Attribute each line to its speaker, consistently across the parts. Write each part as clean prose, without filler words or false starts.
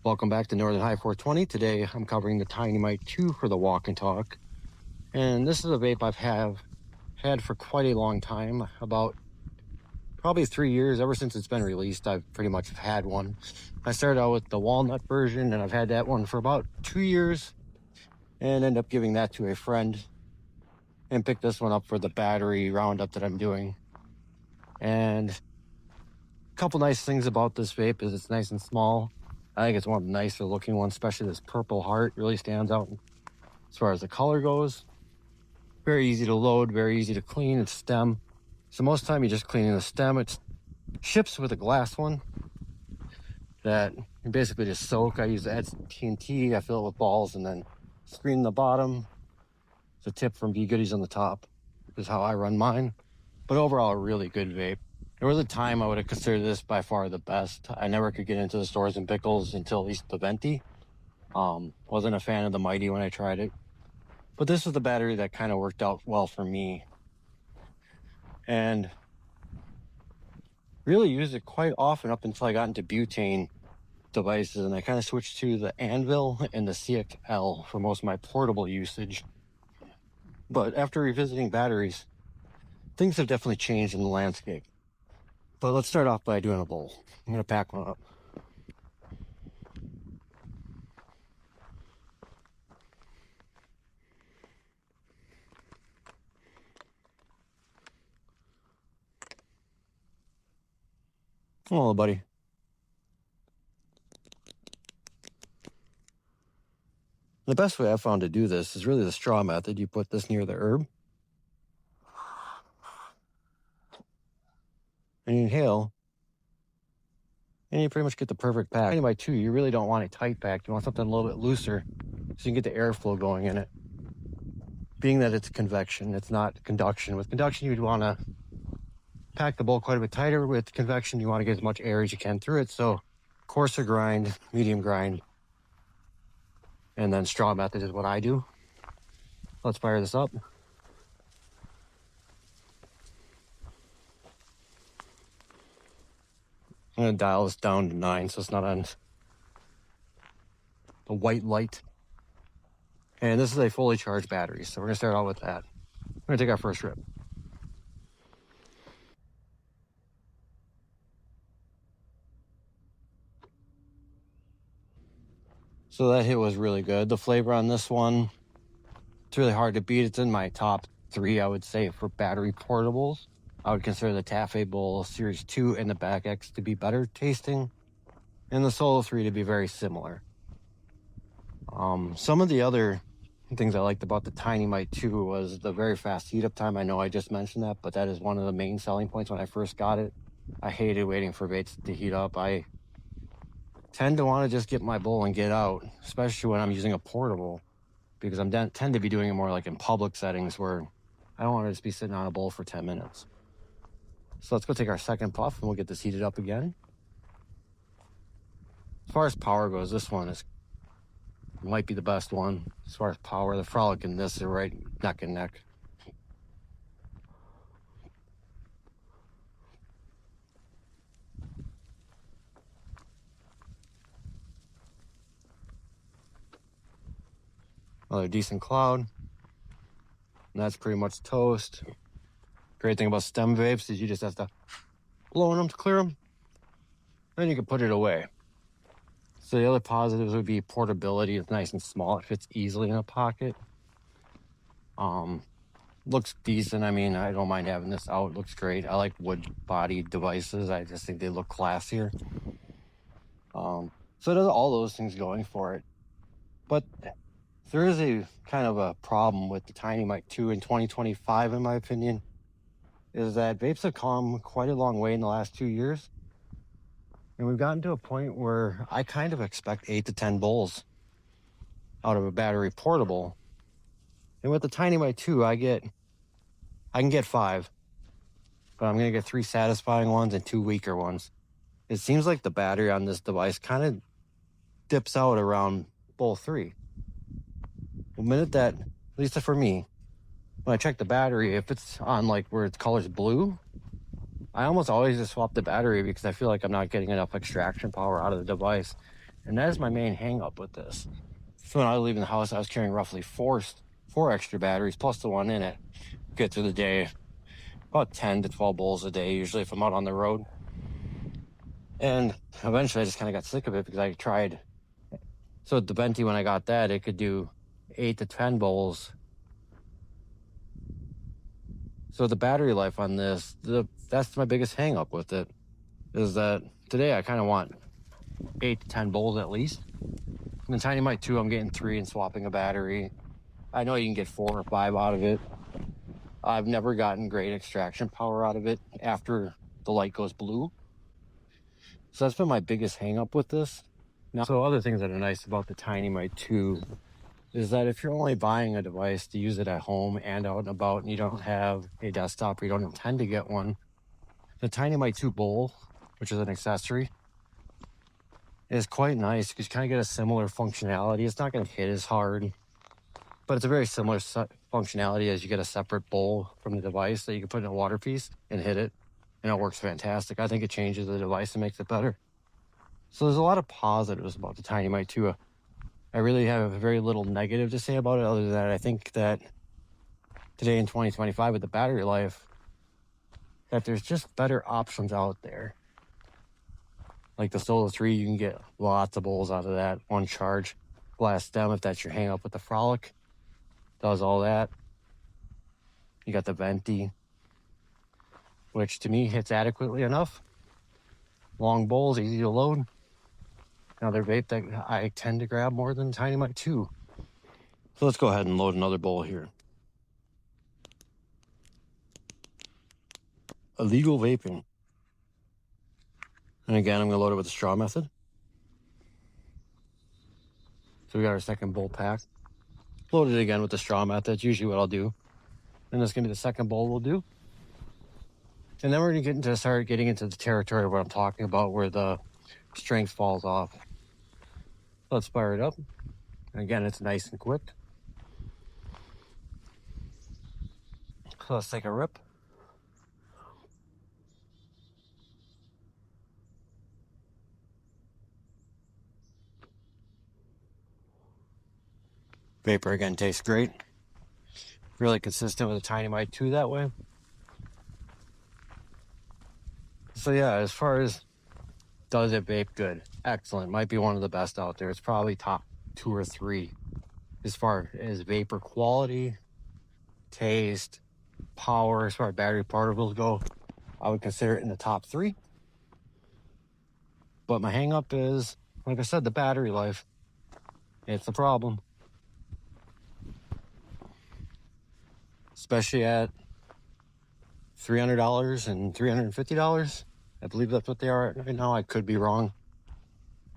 Speaker 1: Welcome back to Northern High 420. Today I'm covering the Tiny Mite 2 for the walk and talk. And this is a vape I've had for quite a long time, about probably 3 years. Ever since it's been released, I've pretty much had one. I started out with the walnut version, and I've had that one for about 2 years and ended up giving that to a friend and picked this one up for the battery roundup that I'm doing. And a couple nice things about this vape is it's nice and small. I think it's one of the nicer looking ones, especially this purple heart really stands out as far as the color goes. Very easy to load, very easy to clean. It's stem. So most of the time you're just cleaning the stem. It ships with a glass one that you basically just soak. I use the TNT, I fill it with balls and then screen the bottom. It's a tip from Be Goodies on the top. This is how I run mine. But overall, a really good vape. There was a time I would have considered this by far the best. I never could get into the stores and pickles until at least the Venti. Wasn't a fan of the Mighty when I tried it. But this was the battery that kind of worked out well for me. And really used it quite often up until I got into butane devices. And I kind of switched to the Anvil and the CXL for most of my portable usage. But after revisiting batteries, things have definitely changed in the landscape. But let's start off by doing a bowl. I'm going to pack one up. Hello, buddy. The best way I've found to do this is really the straw method. You put this near the herb and you inhale, and you pretty much get the perfect pack. Anyway, too, you really don't want a tight pack. You want something a little bit looser so you can get the airflow going in it. Being that it's convection, it's not conduction. With conduction, you'd want to pack the bowl quite a bit tighter. With convection, you want to get as much air as you can through it. So coarser grind, medium grind, and then straw method is what I do. Let's fire this up. I'm going to dial this down to 9 so it's not on the white light. And this is a fully charged battery, so we're going to start out with that. We're going to take our first rip. So that hit was really good. The flavor on this one, it's really hard to beat. It's in my top 3, I would say, for battery portables. I would consider the Tafe Bowl Series 2 and the Back X to be better tasting, and the Solo 3 to be very similar. Some of the other things I liked about the Tiny Mite 2 was the very fast heat up time. I know I just mentioned that, but that is one of the main selling points when I first got it. I hated waiting for vapes to heat up. I tend to want to just get my bowl and get out, especially when I'm using a portable, because I tend to be doing it more like in public settings where I don't want to just be sitting on a bowl for 10 minutes. So let's go take our second puff and we'll get this heated up again. As far as power goes, this one might be the best one. As far as power, the Frolic and this are right neck and neck. Another decent cloud. And that's pretty much toast. Great thing about stem vapes is you just have to blow on them to clear them. Then you can put it away. So the other positives would be portability. It's nice and small. It fits easily in a pocket. Looks decent. I mean, I don't mind having this out. It looks great. I like wood-bodied devices. I just think they look classier. So it has all those things going for it. But there is a kind of a problem with the Tiny Mite 2 in 2025, in my opinion, is that vapes have come quite a long way in the last 2 years. And we've gotten to a point where I kind of expect 8 to 10 bowls out of a battery portable. And with the Tiny Mite 2, I can get 5, but I'm going to get 3 satisfying ones and 2 weaker ones. It seems like the battery on this device kind of dips out around bowl 3. The minute that, at least for me, when I check the battery, if it's on like where its color's blue, I almost always just swap the battery because I feel like I'm not getting enough extraction power out of the device. And that is my main hang up with this. So when I was leaving the house, I was carrying roughly four extra batteries plus the one in it. Get through the day, about 10 to 12 bowls a day, usually if I'm out on the road. And eventually I just kind of got sick of it because I tried. So the Venti, when I got that, it could do 8 to 10 bowls. So the battery life on this, that's my biggest hang up with it, is that today I kind of want 8 to 10 bowls at least. In the Tiny Mite 2, I'm getting 3 and swapping a battery. I know you can get 4 or 5 out of it. I've never gotten great extraction power out of it after the light goes blue. So that's been my biggest hang up with this. Now, so other things that are nice about the Tiny Mite 2 is that if you're only buying a device to use it at home and out and about, and you don't have a desktop or you don't intend to get one, the Tiny Mite 2 bowl, which is an accessory, is quite nice because you kind of get a similar functionality. It's not going to hit as hard, but it's a very similar functionality as you get a separate bowl from the device that you can put in a water piece and hit it, and it works fantastic. I think it changes the device and makes it better. So there's a lot of positives about the Tiny Mite 2. I really have very little negative to say about it, other than that I think that today in 2025 with the battery life, that there's just better options out there. Like the Solo 3, you can get lots of bowls out of that, one charge. Glass stem, if that's your hang up with the Frolic, does all that. You got the Venti, which to me hits adequately enough. Long bowls, easy to load. Another vape that I tend to grab more than Tiny Mite 2. So let's go ahead and load another bowl here. Illegal vaping. And again, I'm going to load it with the straw method. So we got our second bowl pack. Load it again with the straw method. That's usually what I'll do. And that's going to be the second bowl we'll do. And then we're going to start getting into the territory of what I'm talking about, where the strength falls off. Let's fire it up. And again, it's nice and quick. So let's take a rip. Vapor again tastes great. Really consistent with a Tiny Mite 2 that way. So yeah, as far as does it vape good? Excellent. Might be one of the best out there. It's probably top 2 or 3 as far as vapor quality, taste, power. As far as battery particles go, I would consider it in the top 3. But my hang up is, like I said, the battery life. It's a problem. Especially at $300 and $350. I believe that's what they are right now. I could be wrong.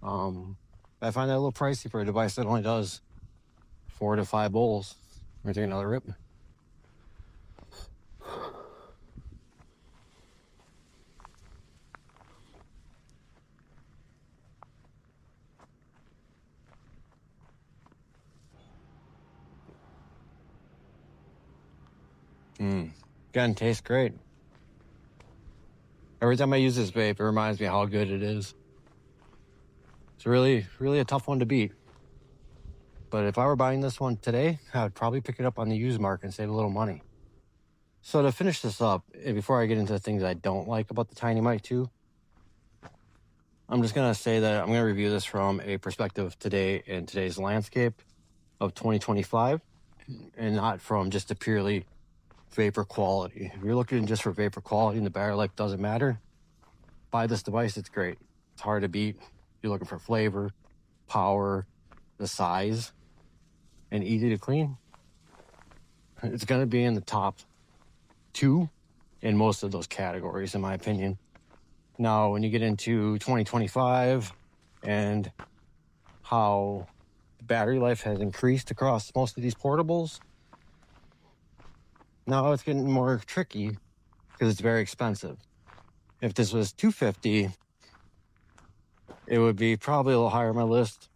Speaker 1: I find that a little pricey for a device that only does 4 to 5 bowls. We're taking another rip. Again, tastes great. Every time I use this vape, it reminds me how good it is. It's really, really a tough one to beat. But if I were buying this one today, I would probably pick it up on the used market and save a little money. So to finish this up, before I get into the things I don't like about the Tiny Mite 2, I'm just going to say that I'm going to review this from a perspective of today in today's landscape of 2025, and not from just a purely vapor quality. If you're looking just for vapor quality and the battery life doesn't matter, buy this device. It's great. It's hard to beat. You're looking for flavor, power, the size, and easy to clean. It's going to be in the top 2 in most of those categories, in my opinion. Now, when you get into 2025 and how the battery life has increased across most of these portables, now it's getting more tricky because it's very expensive. If this was $250, it would be probably a little higher on my list.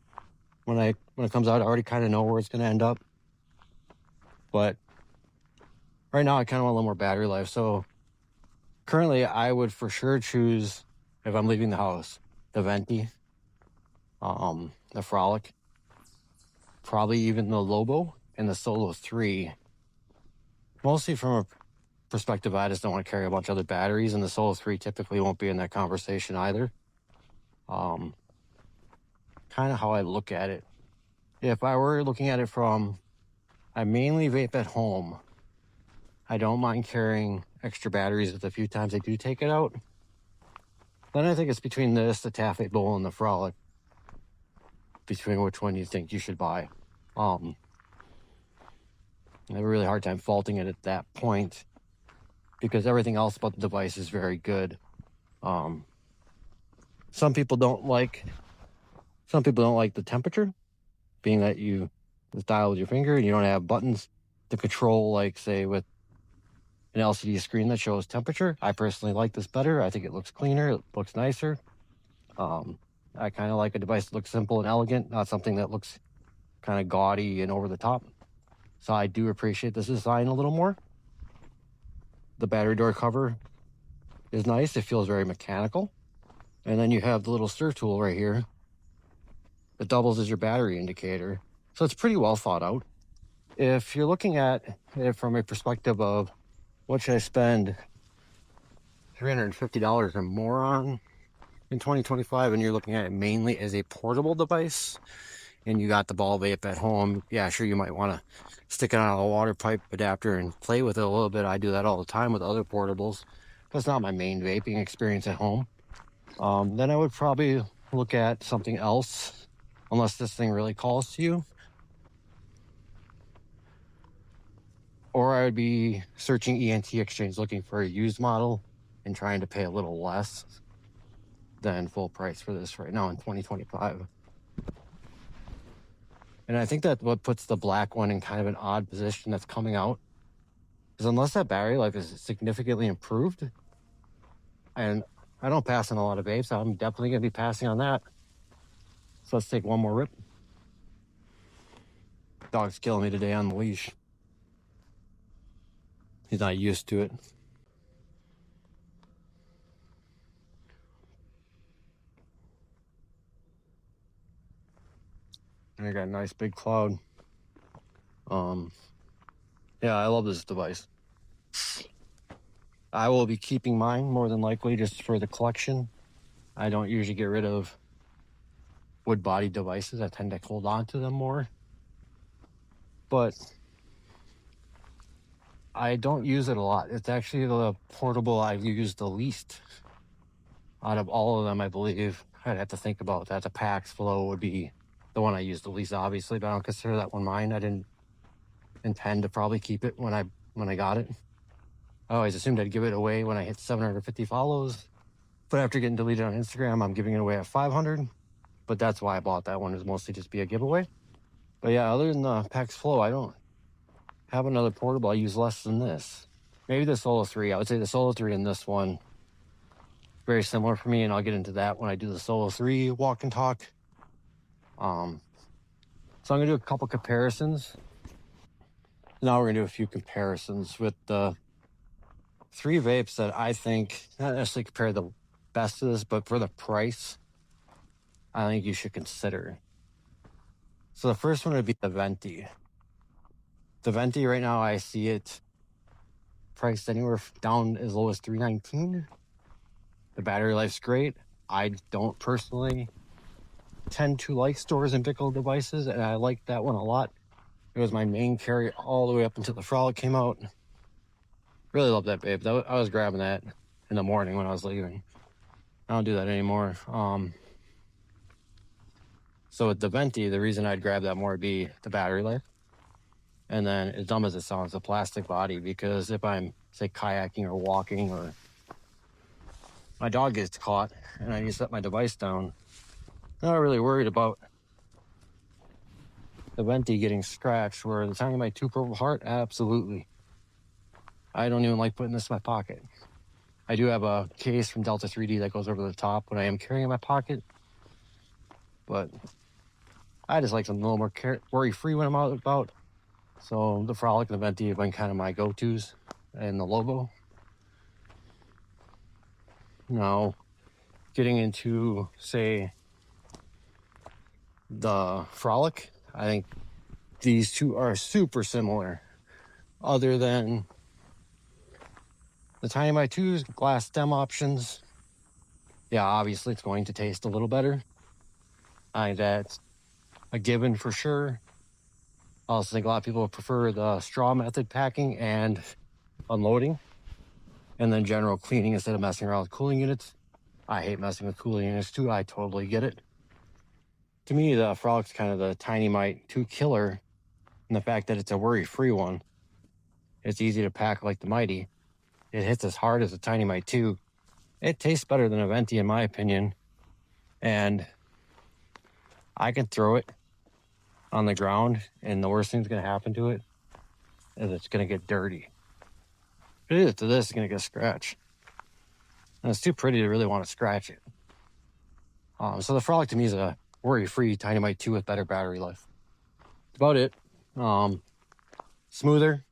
Speaker 1: When it comes out, I already kind of know where it's going to end up. But right now, I kind of want a little more battery life. So currently, I would for sure choose, if I'm leaving the house, the Venti. the Frolic, probably even the Lobo, and the Solo 3. Mostly from a perspective, I just don't want to carry a bunch of other batteries, and the Solo 3 typically won't be in that conversation either. Kind of how I look at it. If I were looking at it from, I mainly vape at home. I don't mind carrying extra batteries with a few times I do take it out. Then I think it's between this, the Taffy Bowl, and the Frolic, between which one you think you should buy. I have a really hard time faulting it at that point because everything else about the device is very good. Some people don't like the temperature, being that you just dial with your finger and you don't have buttons to control, like say with an LCD screen that shows temperature. I personally like this better. I think it looks cleaner, it looks nicer. I kind of like a device that looks simple and elegant, not something that looks kind of gaudy and over the top. So I do appreciate this design a little more. The battery door cover is nice. It feels very mechanical. And then you have the little stir tool right here that doubles as your battery indicator. So it's pretty well thought out. If you're looking at it from a perspective of what should I spend $350 or more on in 2025, and you're looking at it mainly as a portable device, and you got the ball vape at home, yeah, sure, you might want to stick it on a water pipe adapter and play with it a little bit. I do that all the time with other portables. That's not my main vaping experience at home. Then I would probably look at something else, unless this thing really calls to you. Or I would be searching ENT Exchange looking for a used model and trying to pay a little less than full price for this right now in 2025. And I think that what puts the black one in kind of an odd position that's coming out is unless that battery life is significantly improved, and I don't pass on a lot of vapes, so I'm definitely going to be passing on that. So let's take one more rip. Dog's killing me today on the leash. He's not used to it. And I got a nice big cloud. Yeah, I love this device. I will be keeping mine more than likely just for the collection. I don't usually get rid of wood body devices. I tend to hold on to them more. But I don't use it a lot. It's actually the portable I've used the least out of all of them, I believe. I'd have to think about that. The Pax Flow would be the one I use the least, obviously, but I don't consider that one mine. I didn't intend to probably keep it when I got it. I always assumed I'd give it away when I hit 750 follows, but after getting deleted on Instagram, I'm giving it away at 500. But that's why I bought that one, is mostly just be a giveaway. But yeah, other than the Pax Flow, I don't have another portable I use less than this. Maybe the Solo 3. I would say the Solo 3 and this one very similar for me, and I'll get into that when I do the Solo 3 walk and talk. So I'm gonna do a couple comparisons. Now we're gonna do a few comparisons with the 3 vapes that I think, not necessarily compare the best to this, but for the price, I think you should consider. So the first one would be the Venti. The Venti right now, I see it priced anywhere down as low as $319. The battery life's great. I don't personally tend to like stores and pickle devices, and I like that one a lot. It was my main carry all the way up until the Frolic came out. Really love that babe. I was grabbing that in the morning when I was leaving. I don't do that anymore. So with the Venti, the reason I'd grab that more would be the battery life. And then, as dumb as it sounds, the plastic body, because if I'm, say, kayaking or walking, or my dog gets caught and I need to set my device down, I'm not really worried about the Venti getting scratched. Where the Tiny Mite 2 Purple Heart, absolutely. I don't even like putting this in my pocket. I do have a case from Delta 3D that goes over the top when I am carrying in my pocket, but I just like something a little more worry-free when I'm out and about. So the Frolic and the Venti have been kind of my go-tos, and the Lobo. Now, getting into, say, the Frolic. I think these two are super similar, other than the Tiny Mite 2's glass stem options. Yeah, obviously it's going to taste a little better. I think that's a given for sure. I also think a lot of people prefer the straw method packing and unloading, and then general cleaning instead of messing around with cooling units. I hate messing with cooling units too. I totally get it. To me, the Frolic's kind of the Tiny Mite 2 killer, and the fact that it's a worry-free one. It's easy to pack like the Mighty. It hits as hard as the Tiny Mite 2. It tastes better than a Venti in my opinion, and I can throw it on the ground, and the worst thing's going to happen to it is it's going to get dirty. If it is to this, it's going to get scratched. And it's too pretty to really want to scratch it. So the Frolic to me is a worry-free Tiny Mite 2 with better battery life. That's about it. Smoother.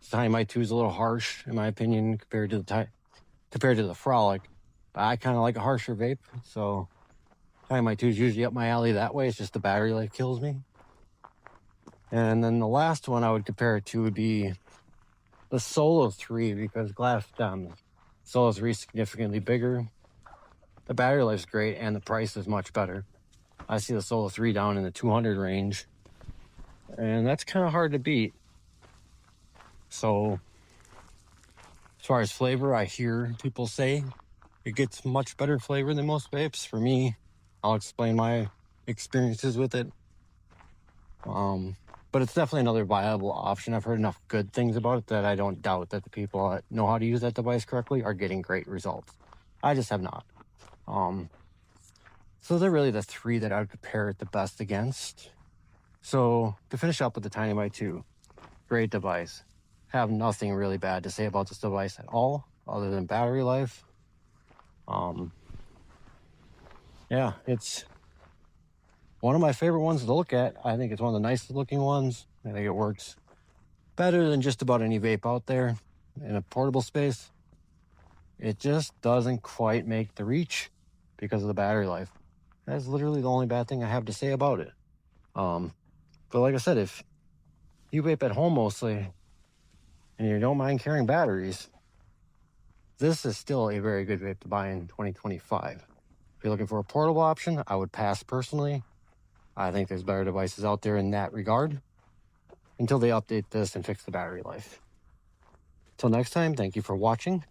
Speaker 1: Tiny Mite 2 is a little harsh in my opinion compared to the Frolic. I kind of like a harsher vape, so Tiny Mite 2 is usually up my alley that way. It's just the battery life kills me. And then the last one I would compare it to would be the Solo 3, because glass stem. Solo 3 is significantly bigger. The battery life is great, and the price is much better. I see the Solo 3 down in the 200 range, and that's kind of hard to beat. So as far as flavor, I hear people say it gets much better flavor than most vapes. For me, I'll explain my experiences with it. But it's definitely another viable option. I've heard enough good things about it that I don't doubt that the people that know how to use that device correctly are getting great results. I just have not. So they're really the three that I would compare it the best against. So to finish up with the Tiny Mite 2, great device. Have nothing really bad to say about this device at all, other than battery life. Yeah, it's one of my favorite ones to look at. I think it's one of the nicest looking ones. I think it works better than just about any vape out there in a portable space. It just doesn't quite make the reach because of the battery life. That's literally the only bad thing I have to say about it. But like I said, if you vape at home mostly and you don't mind carrying batteries, this is still a very good vape to buy in 2025. If you're looking for a portable option, I would pass personally. I think there's better devices out there in that regard until they update this and fix the battery life. Till next time, thank you for watching.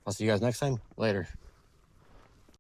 Speaker 1: I'll see you guys next time. Later.